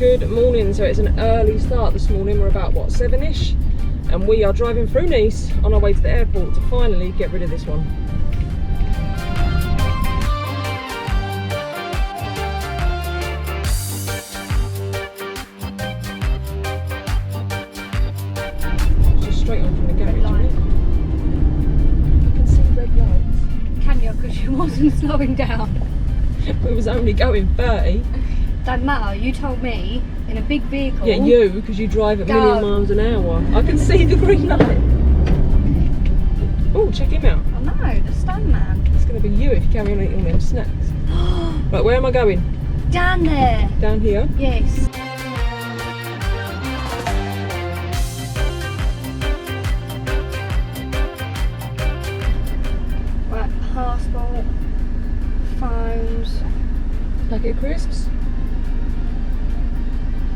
Good morning. So it's an early start this morning. We're about, what, 7ish? And we are driving through Nice on our way to the airport to finally get rid of this one. It's just straight on from the garage, isn't it? You can see red lights. Can you? Because you wasn't slowing down. We was only going 30. Don't matter, you told me in a big vehicle. Yeah, you, because you drive at a million miles an hour. I can see the green light. Oh, check him out. I know, the stone man. It's going to be you if you carry on eating all them snacks. Right, where am I going? Down there. Down here? Yes. Right, passport, phones. Packet of crisps?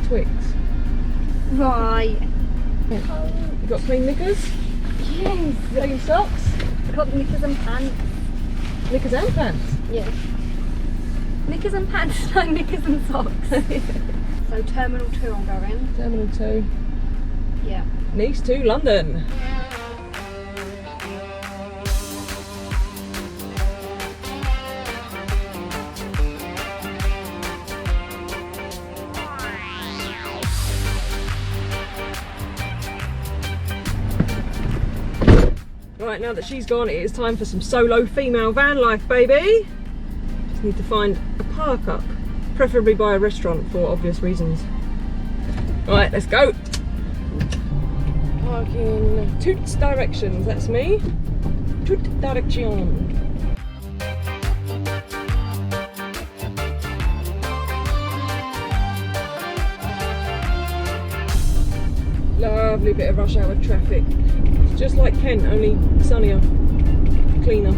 Twix. Right. You got clean knickers? Yes. Clean socks? Got knickers and pants. Knickers and pants? Yes. Knickers and pants, no knickers and socks. So Terminal 2 I'm going. Terminal 2. Yeah. Nice to London. Right, now that she's gone, it is time for some solo female van life, baby. Just need to find a park up, preferably by a restaurant for obvious reasons. Right, let's go. Parking Toots directions, that's me. Toot direction. Lovely bit of rush hour traffic. It's just like Kent, only sunnier, cleaner.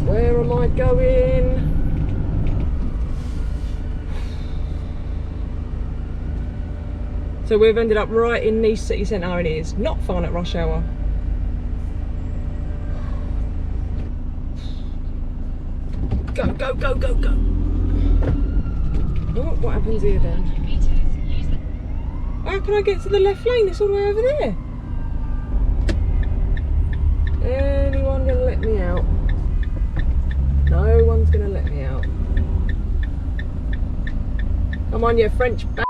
Where am I going? So we've ended up right in Nice city centre, and it is not fun at rush hour. Go, go, go, go, go. Oh, what happens here then? How can I get to the left lane? It's all the way over there. Anyone gonna let me out? No one's gonna let me out. Come on, you French b****.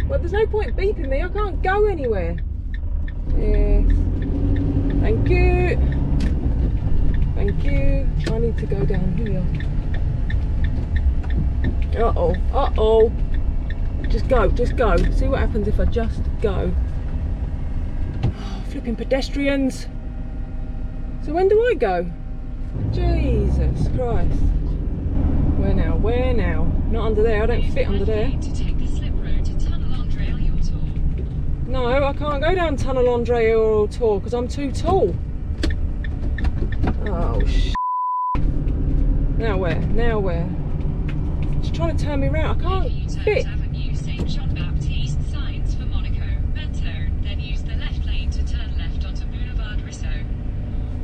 Well, there's no point beeping me. I can't go anywhere. Yes. Thank you. Thank you. I need to go down here. Uh-oh. Uh-oh. Just go. Just go. See what happens if I just go. Flipping pedestrians. So when do I go? Jesus Christ. Where now? Where now? Not under there. I don't fit under there. No, I can't go down Tunnel Andre or Tour because I'm too tall. Oh, Now where? Now where? She's trying to turn me around. I can't fit.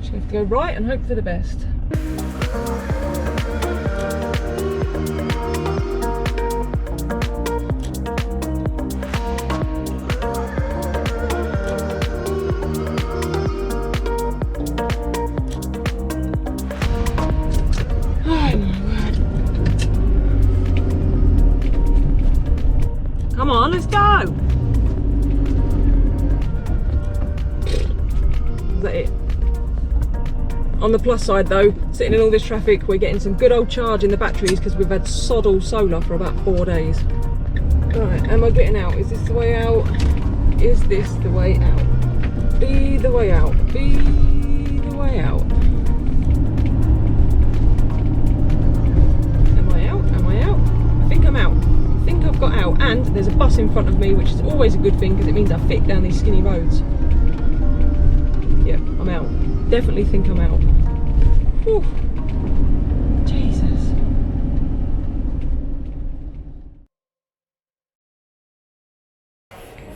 Just have to go right and hope for the best. Oh my word. Come on, let's go. Is that it? On the plus side though, sitting in all this traffic, we're getting some good old charge in the batteries because we've had sod all solar for about 4 days. Right, am I getting out? Is this the way out? Is this the way out? Be the way out. Be the way out. Am I out? Am I out? I think I'm out. I think I've got out. And there's a bus in front of me, which is always a good thing because it means I fit down these skinny roads. definitely think I'm out. Whew. Jesus.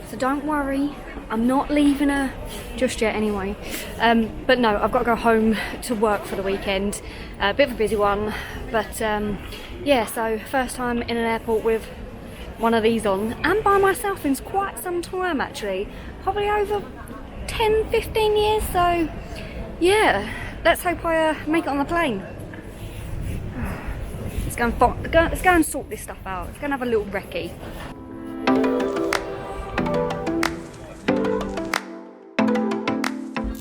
So don't worry, I'm not leaving her just yet anyway. But no, I've got to go home to work for the weekend. A bit of a busy one, but yeah, so first time in an airport with one of these on, and by myself in quite some time actually. Probably over 10-15 years, so yeah, let's hope I make it on the plane. Let's go and sort this stuff out. Let's go and have a little recce.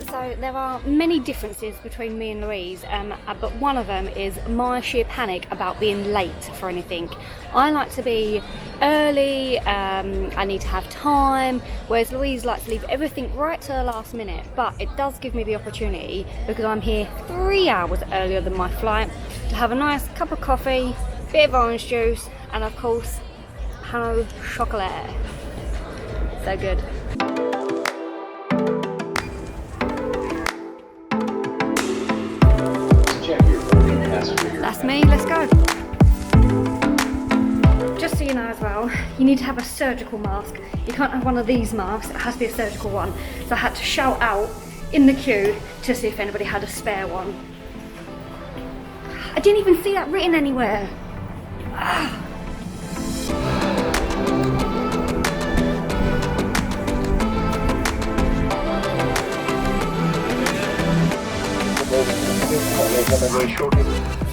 So there are many differences between me and Louise, but one of them is my sheer panic about being late for anything. I like to be early, I need to have time, whereas Louise likes to leave everything right to the last minute. But it does give me the opportunity, because I'm here 3 hours earlier than my flight, to have a nice cup of coffee, bit of orange juice, and of course, pain au chocolat. So good. That's me, let's go. Just so you know as well, you need to have a surgical mask. You can't have one of these masks, it has to be a surgical one. So I had to shout out in the queue to see if anybody had a spare one. I didn't even see that written anywhere. Ah.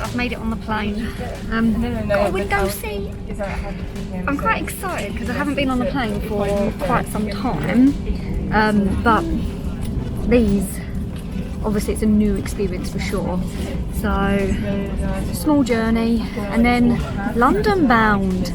I've made it on the plane. Got a window seat. I'm quite excited because I haven't been on the plane for quite some time. But these, obviously it's a new experience for sure. So, small journey and then London bound.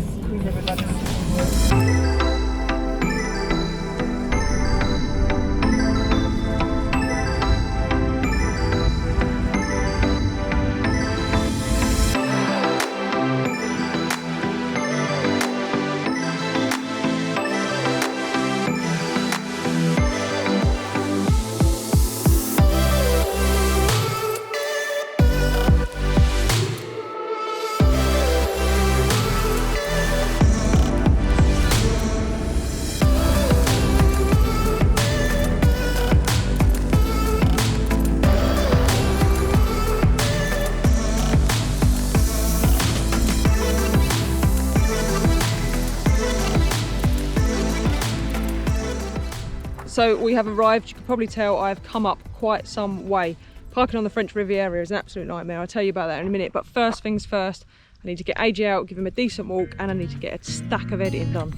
So we have arrived. You can probably tell I've come up quite some way. Parking on the French Riviera is an absolute nightmare. I'll tell you about that in a minute. But first things first, I need to get AJ out, give him a decent walk, and I need to get a stack of editing done.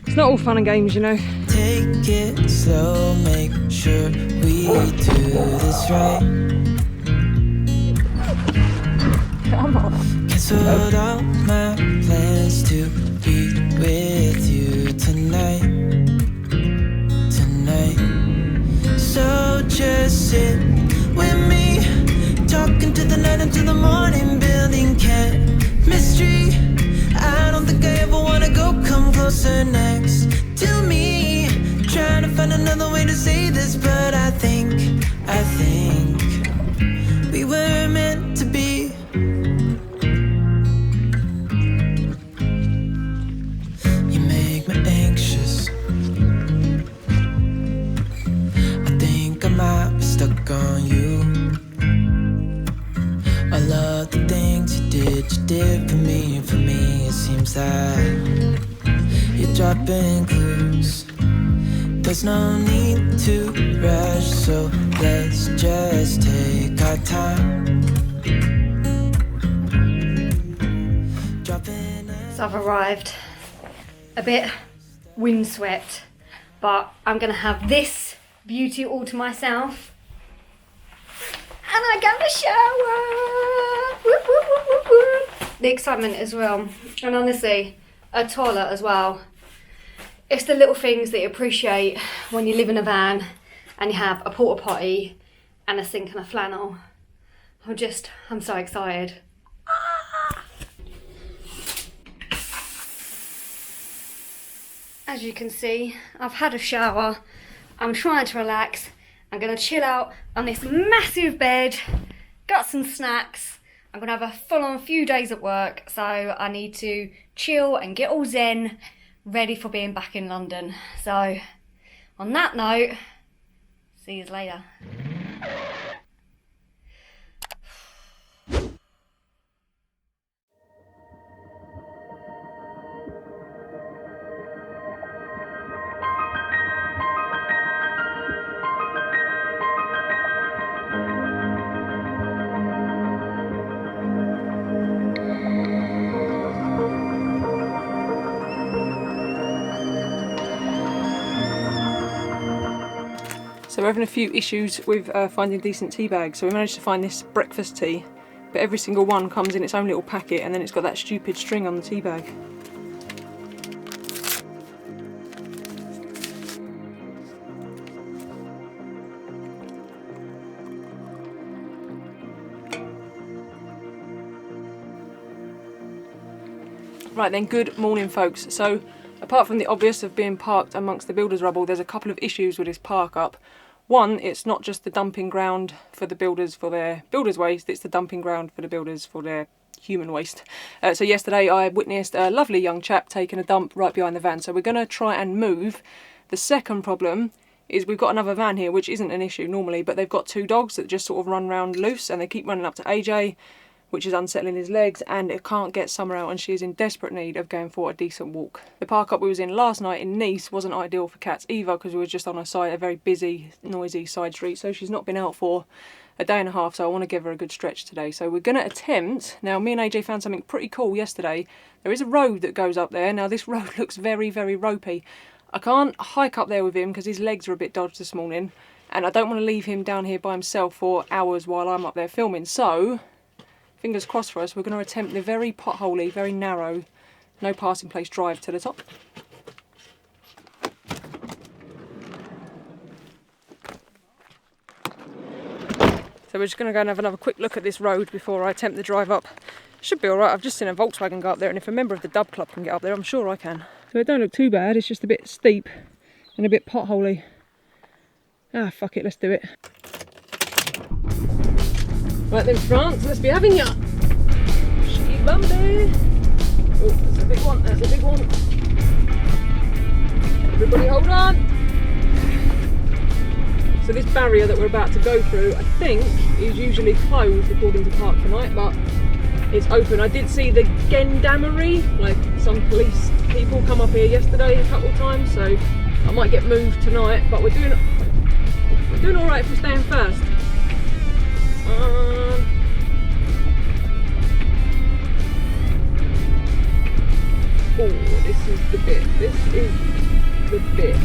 It's not all fun and games, you know. Take it slow, make sure we do this right. Come on. Canceled all my plans to be with you tonight. So just sit with me, talking to the night until the morning, building chemistry. I don't think I ever wanna go, come closer next to me. Trying to find another way to say this, but I think we were meant to be. You make me anxious. I might be stuck on you. I love the things you did for me. For me, it seems like you're dropping clues. There's no need to rush, so let's just take our time. So I've arrived a bit windswept, but I'm gonna have this beauty all to myself, and I got a shower. Whoop, whoop, whoop, whoop, whoop. The excitement as well, and honestly a toilet as well. It's the little things that you appreciate when you live in a van and you have a porta potty and a sink and a flannel. I'm so excited. As you can see, I've had a shower. I'm trying to relax I'm gonna chill out on this massive bed, got some snacks. I'm gonna have a full-on few days at work, so I need to chill and get all zen, ready for being back in London. So, on that note, see you later. So we're having a few issues with finding decent tea bags. So we managed to find this breakfast tea, but every single one comes in its own little packet and then it's got that stupid string on the tea bag. Right then, good morning folks. So apart from the obvious of being parked amongst the builders' rubble, there's a couple of issues with this park up. One, it's not just the dumping ground for the builders for their builders' waste, it's the dumping ground for the builders for their human waste. So yesterday I witnessed a lovely young chap taking a dump right behind the van, so we're going to try and move. The second problem is we've got another van here, which isn't an issue normally, but they've got two dogs that just sort of run around loose and they keep running up to AJ, which is unsettling his legs, and it can't get Summer out and she is in desperate need of going for a decent walk. The park up we was in last night in Nice wasn't ideal for cats either because we were just on a very busy, noisy side street, so she's not been out for a day and a half, so I want to give her a good stretch today. So we're going to attempt, now me and AJ found something pretty cool yesterday. There is a road that goes up there. Now this road looks very, very ropey. I can't hike up there with him because his legs are a bit dodged this morning, and I don't want to leave him down here by himself for hours while I'm up there filming, so fingers crossed for us, we're going to attempt the very potholey, very narrow, no passing place drive to the top. So we're just going to go and have another quick look at this road before I attempt the drive up. Should be alright, I've just seen a Volkswagen go up there, and if a member of the Dub Club can get up there, I'm sure I can. So it don't look too bad, it's just a bit steep and a bit potholey. Ah, fuck it, let's do it. Right then, France, let's be having ya. She bumpy. Oh, that's a big one, that's a big one. Everybody hold on. So this barrier that we're about to go through, I think, is usually closed according to Park for Night, but it's open. I did see the gendarmerie, like some police people come up here yesterday a couple of times, so I might get moved tonight, but we're doing all right if we're staying first. Oh, this is the bit. This is the bit.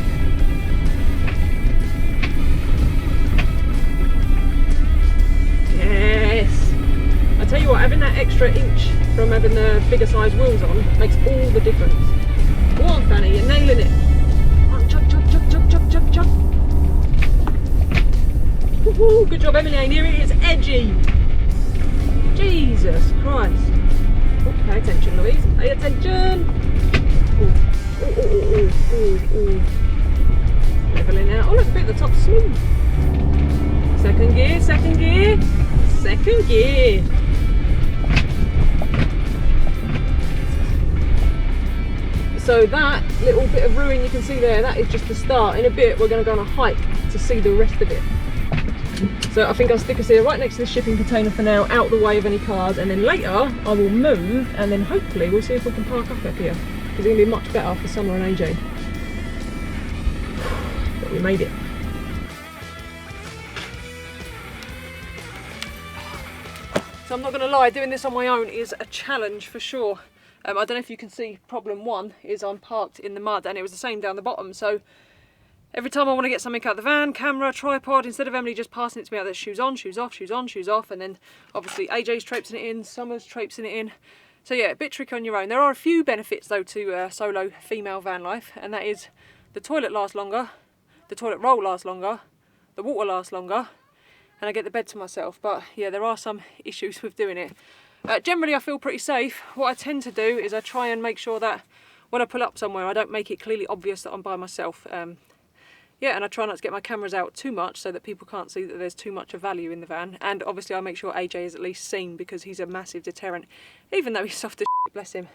Yes! I tell you what, having that extra inch from having the bigger size wheels on makes all the difference. Go on, Fanny, you're nailing it. Come on, chug, chug, chug, chug, chug, chug, chug. Woohoo! Good job, Emily. Here it is, edgy. Jesus Christ. Oh, pay attention, Louise. Pay attention. Oh, oh, oh, oh, oh, oh. Leveling out. Oh, look, a bit at the top, smooth. Second gear, second gear, second gear. So that little bit of ruin you can see there, that is just the start. In a bit, we're going to go on a hike to see the rest of it. So I think I'll stick us here right next to the shipping container for now, out the way of any cars, and then later I will move and then hopefully we'll see if we can park up here. It's going to be much better for Summer and AJ. But we made it. So I'm not going to lie, doing this on my own is a challenge for sure. I don't know if you can see, problem one is I'm parked in the mud, and it was the same down the bottom, so every time I want to get something out of the van, camera, tripod, instead of Emily just passing it to me out there, shoes on, shoes off, shoes on, shoes off, and then obviously AJ's traipsing it in, Summer's traipsing it in. So yeah, a bit tricky on your own. There are a few benefits though to solo female van life, and that is the toilet lasts longer, the toilet roll lasts longer, the water lasts longer, and I get the bed to myself. But yeah, there are some issues with doing it. Generally I feel pretty safe. What I tend to do is I try and make sure that when I pull up somewhere I don't make it clearly obvious that I'm by myself. Yeah, and I try not to get my cameras out too much so that people can't see that there's too much of value in the van. And obviously I make sure AJ is at least seen because he's a massive deterrent, even though he's soft as shit, bless him.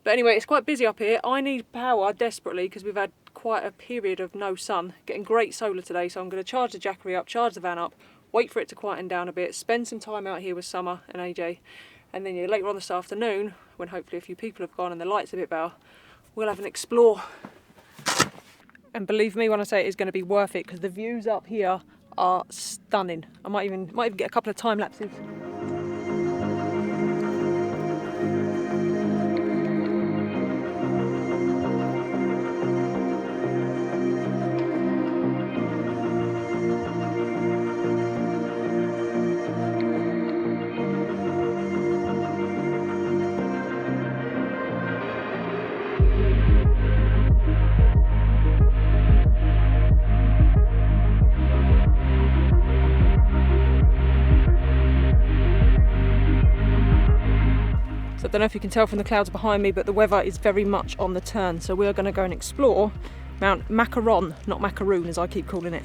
But anyway, it's quite busy up here. I need power desperately because we've had quite a period of no sun. Getting great solar today, so I'm going to charge the Jackery up, charge the van up, wait for it to quieten down a bit, spend some time out here with Summer and AJ. And then later on this afternoon, when hopefully a few people have gone and the light's a bit better, we'll have an explore. And believe me when I say it is going to be worth it because the views up here are stunning. I might even get a couple of time lapses. So I don't know if you can tell from the clouds behind me, but the weather is very much on the turn. So we are going to go and explore Mount Macaron, not Macaroon as I keep calling it.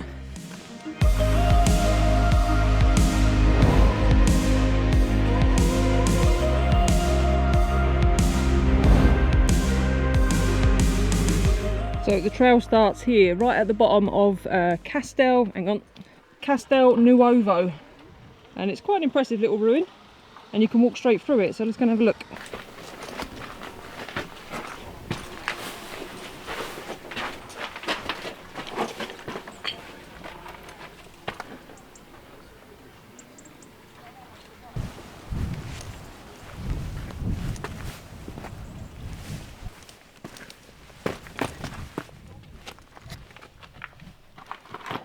So the trail starts here, right at the bottom of Castel Nuovo. And it's quite an impressive little ruin. And you can walk straight through it, so let's go and have a look.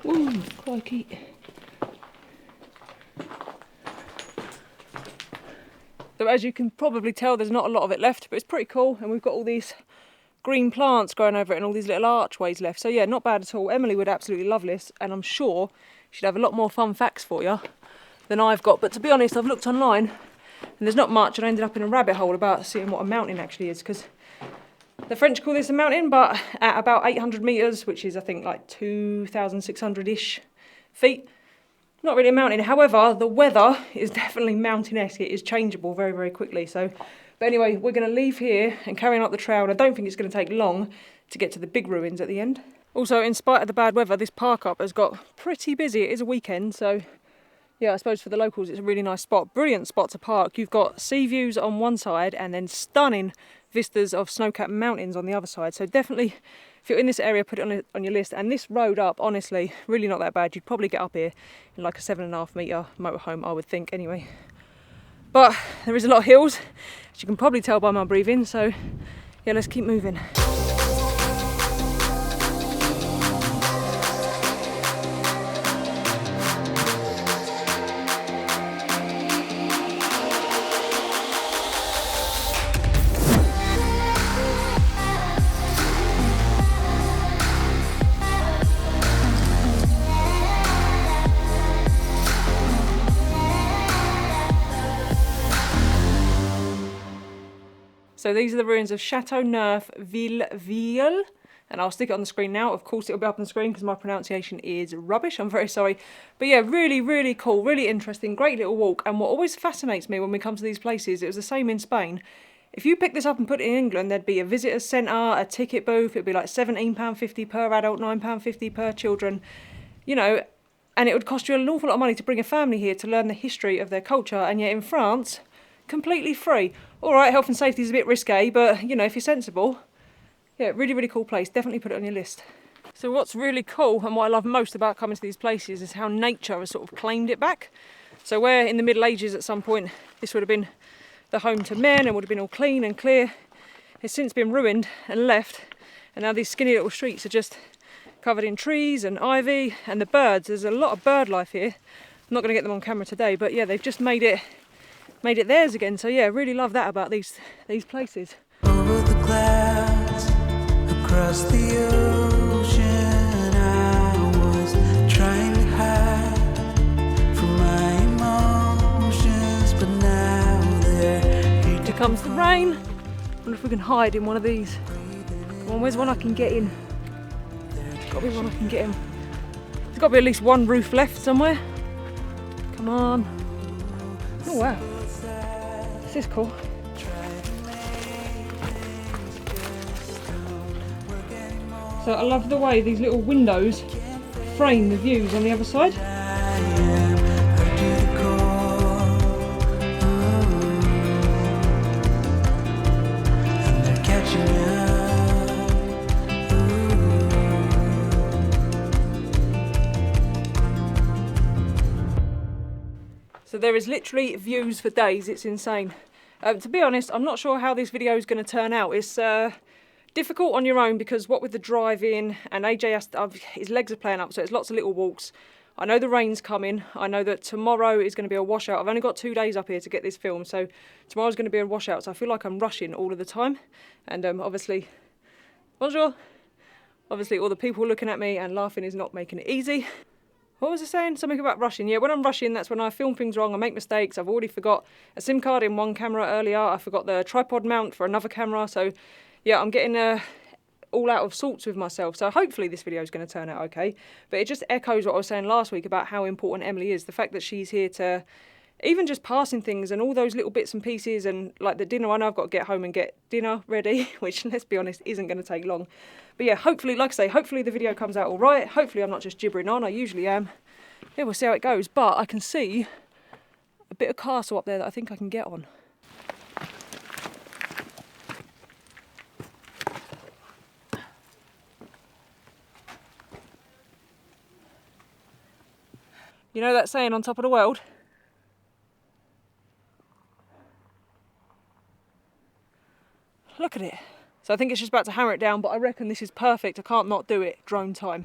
Ooh, crikey. So as you can probably tell, there's not a lot of it left, but it's pretty cool. And we've got all these green plants growing over it and all these little archways left. So yeah, not bad at all. Emily would absolutely love this, and I'm sure she'd have a lot more fun facts for you than I've got. But to be honest, I've looked online and there's not much, and I ended up in a rabbit hole about seeing what a mountain actually is, because the French call this a mountain, but at about 800 metres, which is I think like 2,600-ish feet, not really a mountain. However, the weather is definitely mountain-esque. It is changeable very, very quickly. So, but anyway, we're going to leave here and carry on up the trail. And I don't think it's going to take long to get to the big ruins at the end. Also, in spite of the bad weather, this park up has got pretty busy. It is a weekend, so yeah, I suppose for the locals, it's a really nice spot. Brilliant spot to park. You've got sea views on one side and then stunning vistas of snow-capped mountains on the other side. So definitely, if you're in this area, put it on your list. And this road up, honestly, really not that bad. You'd probably get up here in like a 7.5 metre motorhome, I would think, anyway. But there is a lot of hills, as you can probably tell by my breathing. So yeah, let's keep moving. So these are the ruins of Châteauneuf-Villeville, and I'll stick it on the screen now. Of course it'll be up on the screen because my pronunciation is rubbish, I'm very sorry. But yeah, really, really cool, really interesting, great little walk. And what always fascinates me when we come to these places, it was the same in Spain. If you pick this up and put it in England, there'd be a visitor centre, a ticket booth, it'd be like £17.50 per adult, £9.50 per children, you know, and it would cost you an awful lot of money to bring a family here to learn the history of their culture. And yet in France, completely free. All right, health and safety is a bit risque, but you know, if you're sensible, yeah, really, really cool place. Definitely put it on your list. So what's really cool and what I love most about coming to these places is how nature has sort of claimed it back. So where in the Middle Ages at some point this would have been the home to men and would have been all clean and clear, it's since been ruined and left, and now these skinny little streets are just covered in trees and ivy. And the birds, there's a lot of bird life here. I'm not going to get them on camera today, but yeah, they've just made it theirs again. So yeah, really love that about these places. Over the clouds, across the ocean, I was trying to hide from my emotions, but now they're here. Here comes the rain. Wonder if we can hide in one of these. Come on, where's one I can get in? Got to be one I can get in. There's got to be at least one roof left somewhere. Come on. Oh wow. This is cool. So I love the way these little windows frame the views on the other side. So there is literally views for days, it's insane. To be honest, I'm not sure how this video is going to turn out. It's difficult on your own because what with the drive-in and AJ his legs are playing up, so it's lots of little walks. I know the rain's coming. I know that tomorrow is going to be a washout. I've only got 2 days up here to get this film, so tomorrow's going to be a washout, so I feel like I'm rushing all of the time. And obviously, bonjour. Obviously all the people looking at me and laughing is not making it easy. What was I saying? Something about rushing. Yeah, when I'm rushing, that's when I film things wrong, I make mistakes. I've already forgot a SIM card in one camera earlier. I forgot the tripod mount for another camera. So yeah, I'm getting all out of sorts with myself. So hopefully this video is going to turn out okay. But it just echoes what I was saying last week about how important Emily is. The fact that she's here to, even just passing things and all those little bits and pieces, and like the dinner, I know I've got to get home and get dinner ready, which let's be honest, isn't going to take long. But yeah, hopefully, like I say, hopefully the video comes out all right. Hopefully I'm not just gibbering on, I usually am. Yeah, we'll see how it goes. But I can see a bit of castle up there that I think I can get on. You know that saying, on top of the world? Look at it. So I think it's just about to hammer it down, but I reckon this is perfect. I can't not do it. Drone time.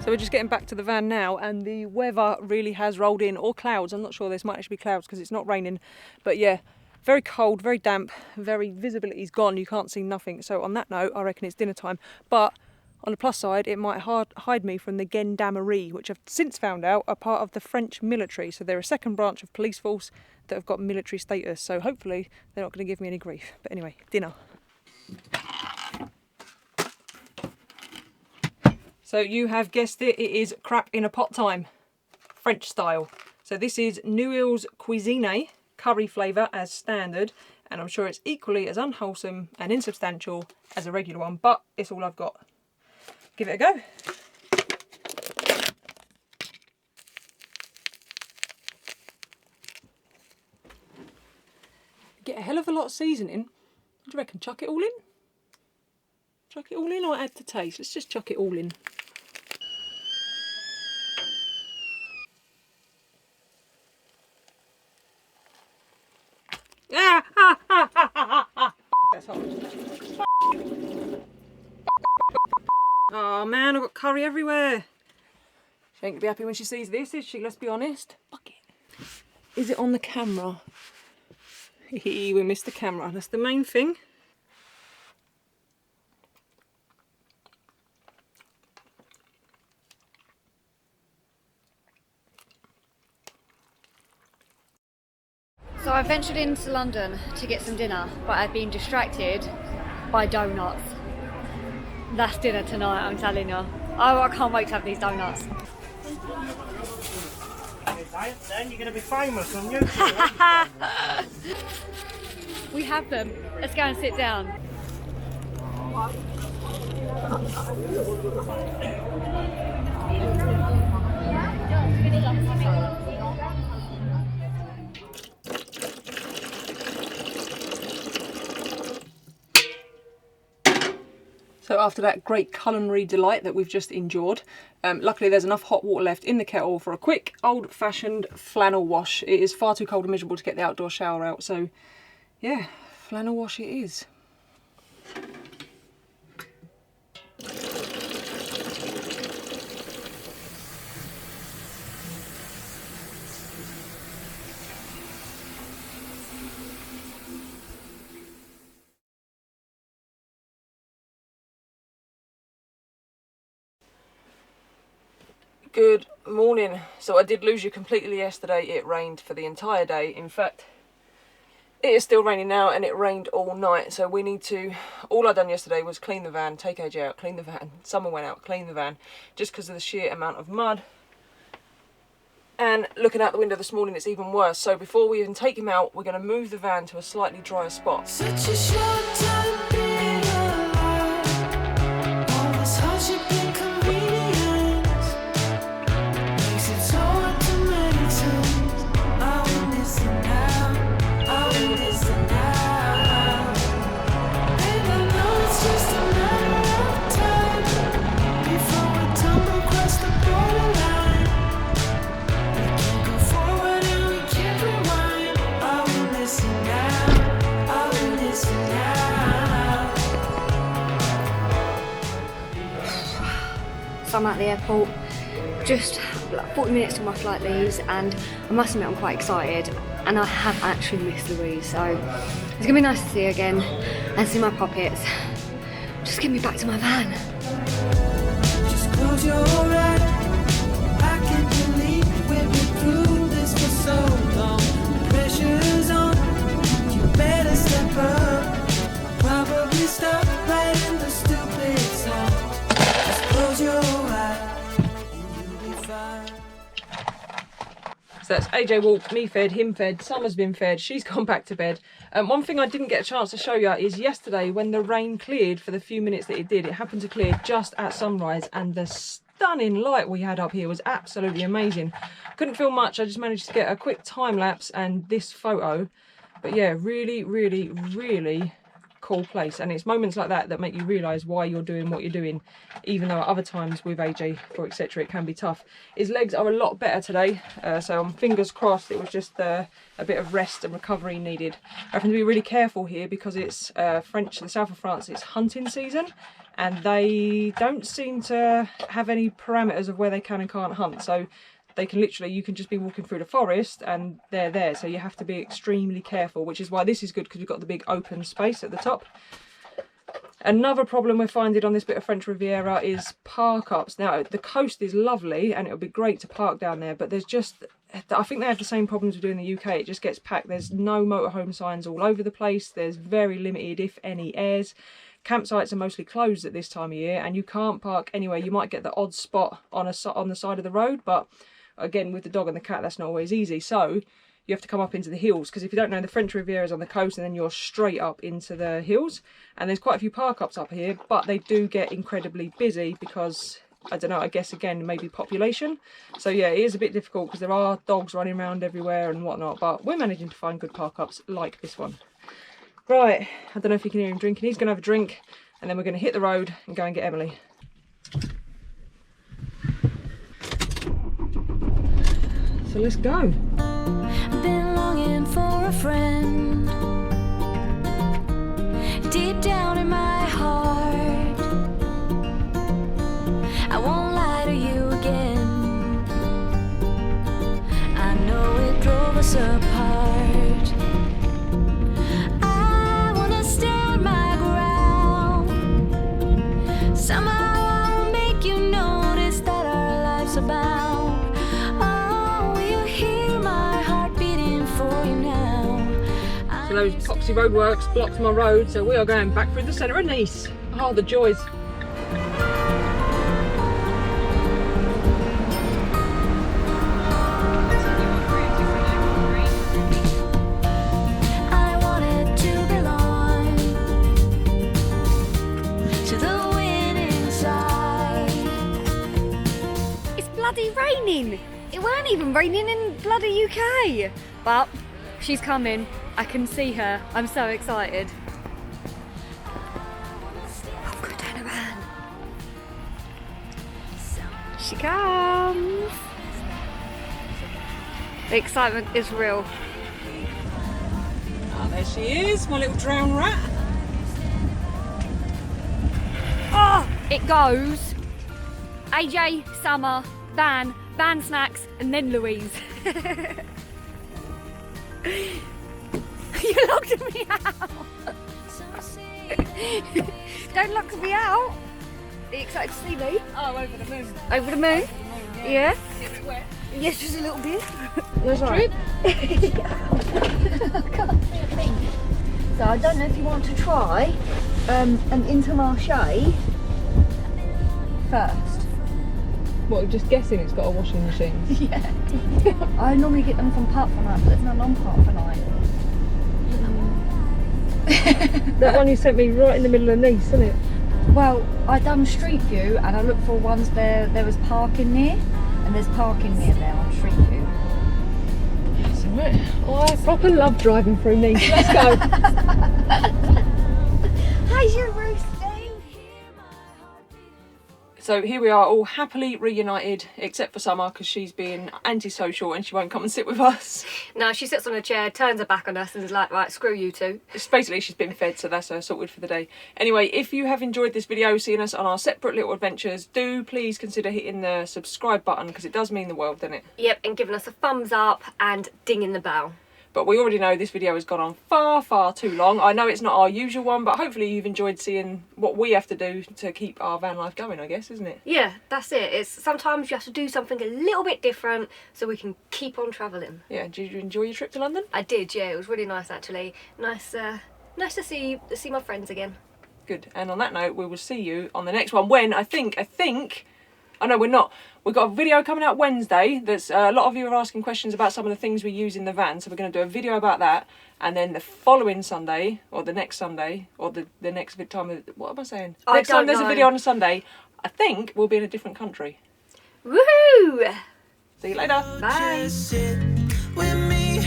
So we're just getting back to the van now, and the weather really has rolled in, or clouds. I'm not sure, this might actually be clouds because it's not raining. But yeah, very cold, very damp, very visibility's gone, you can't see nothing. So on that note, I reckon it's dinner time. But on the plus side, it might hide me from the gendarmerie, which I've since found out are part of the French military. So they're a second branch of police force that have got military status. So hopefully they're not going to give me any grief. But anyway, dinner. So you have guessed it, it is crap in a pot time, French style. So this is Nuil's Cuisine, curry flavour as standard, and I'm sure it's equally as unwholesome and insubstantial as a regular one, but it's all I've got. Give it a go. Get a hell of a lot of seasoning. What do you reckon, chuck it all in? Chuck it all in or add to taste? Let's just chuck it all in. That's hot. Oh man, I've got curry everywhere. She ain't gonna be happy when she sees this, is she? Let's be honest. Fuck it. Is it on the camera? We missed the camera. That's the main thing. So I ventured into London to get some dinner, but I've been distracted by donuts. That's dinner tonight, I'm telling you. Oh, I can't wait to have these donuts. Then you're going to be famous on YouTube. We have them. Let's go and sit down. So after that great culinary delight that we've just endured, luckily there's enough hot water left in the kettle for a quick old-fashioned flannel wash. It is far too cold and miserable to get the outdoor shower out, so yeah, flannel wash it is. Good morning. So I did lose you completely yesterday. It rained for the entire day. In fact, it is still raining now, and it rained all night. So we need to, all I done yesterday was clean the van, take AJ out, clean the van. Someone went out, clean the van, just because of the sheer amount of mud. And looking out the window this morning, it's even worse. So before we even take him out, we're going to move the van to a slightly drier spot. Such a short time being alive. All this hardship inconvenience makes it so hard to make sense. Are we missing out? Are we missing out? And I know it's just a matter of time before we tumble across the borderline. We can't go forward and we can't rewind. Are we missing out? Are we missing out? So I'm at the airport, just like 40 minutes till my flight leaves, and I must admit I'm quite excited, and I have actually missed Louise, so it's gonna be nice to see her again and see my puppets. Just get me back to my van. Just close your eyes. I can't believe we've been through this for so long. The pressure's on. You better step up. Probably stop writing the stupid song. Just close your eyes and you'll be fine. So that's AJ walked, me fed, him fed, Summer's been fed, she's gone back to bed. One thing I didn't get a chance to show you is yesterday when the rain cleared for the few minutes that it did, it happened to clear just at sunrise, and the stunning light we had up here was absolutely amazing. Couldn't film much, I just managed to get a quick time lapse and this photo. But yeah, really, really, really cool place, and it's moments like that that make you realise why you're doing what you're doing, even though at other times with AJ for etc it can be tough. His legs are a lot better today, so I'm fingers crossed. It was just a bit of rest and recovery needed. I have to be really careful here because it's French, the south of France, it's hunting season, and they don't seem to have any parameters of where they can and can't hunt. So they can literally, you can just be walking through the forest and they're there. So you have to be extremely careful, which is why this is good, because we've got the big open space at the top. Another problem we're finding on this bit of French Riviera is park ups. Now, the coast is lovely and it would be great to park down there, but there's just, I think they have the same problems we do in the UK. It just gets packed. There's no motorhome signs all over the place. There's very limited, if any, airs. Campsites are mostly closed at this time of year, and you can't park anywhere. You might get the odd spot on the side of the road, but again, with the dog and the cat, that's not always easy. So you have to come up into the hills, because if you don't know, the French Riviera is on the coast and then you're straight up into the hills. And there's quite a few park ups up here, but they do get incredibly busy because, I don't know, I guess again, maybe population. So yeah, it is a bit difficult because there are dogs running around everywhere and whatnot, but we're managing to find good park ups like this one. Right, I don't know if you can hear him drinking. He's going to have a drink and then we're going to hit the road and go and get Emily. So let's go. Been longing for a friend deep down in my heart. I won't lie to you again. I know it drove us apart. I wanna stand my ground. Somehow I'll make you notice that our lives are bound. Those epoxy roadworks blocked my road, so we are going back through the centre of Nice. Oh, the joys. I wanted to belong to the winning side. It's bloody raining. It weren't even raining in bloody UK. But she's coming. I can see her. I'm so excited. Oh, good down the van. She comes. The excitement is real. Oh, there she is, my little drowned rat. Oh, it goes. AJ, Summer, van snacks, and then Louise. You locked me out. Don't lock me out. Are you excited to see me? Oh, over the moon. Over the moon? Yeah. Yeah? Yes, just a little bit. That's right. I can't see a thing. So I don't know if you want to try an Intermarché first. What, just guessing it's got a washing machine? Yeah. I normally get them from Parkvanite, but there's none on Parkvanite. That one you sent me right in the middle of Nice, isn't it? Well, I done Street View and I looked for ones there was parking near, and there's parking near there on Street View. That's alright. Oh, I proper love driving through Nice. Let's go. How's your roosting? So here we are, all happily reunited, except for Summer, because she's being antisocial and she won't come and sit with us. No, she sits on a chair, turns her back on us and is like, right, screw you two. It's basically, she's been fed, so that's her sorted for the day. Anyway, if you have enjoyed this video, seeing us on our separate little adventures, do please consider hitting the subscribe button, because it does mean the world, doesn't it? Yep, and giving us a thumbs up and dinging the bell. But we already know this video has gone on far, far too long. I know it's not our usual one, but hopefully you've enjoyed seeing what we have to do to keep our van life going, I guess, isn't it? Yeah, that's it. It's sometimes you have to do something a little bit different so we can keep on travelling. Yeah, did you enjoy your trip to London? I did, yeah. It was really nice, actually. Nice to see my friends again. Good. And on that note, we will see you on the next one when I think, oh no, we're not. We've got a video coming out Wednesday. That's a lot of you are asking questions about some of the things we use in the van, so we're going to do a video about that. And then the following Sunday, or the next Sunday, or the next time, what am I saying? Next time there's a video on a Sunday, I think we'll be in a different country. Woohoo! See you later. Bye. Just sit with me,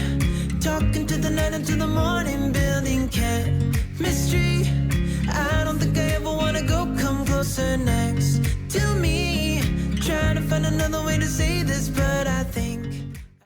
talking to the night until the morning, building chemistry. I don't think I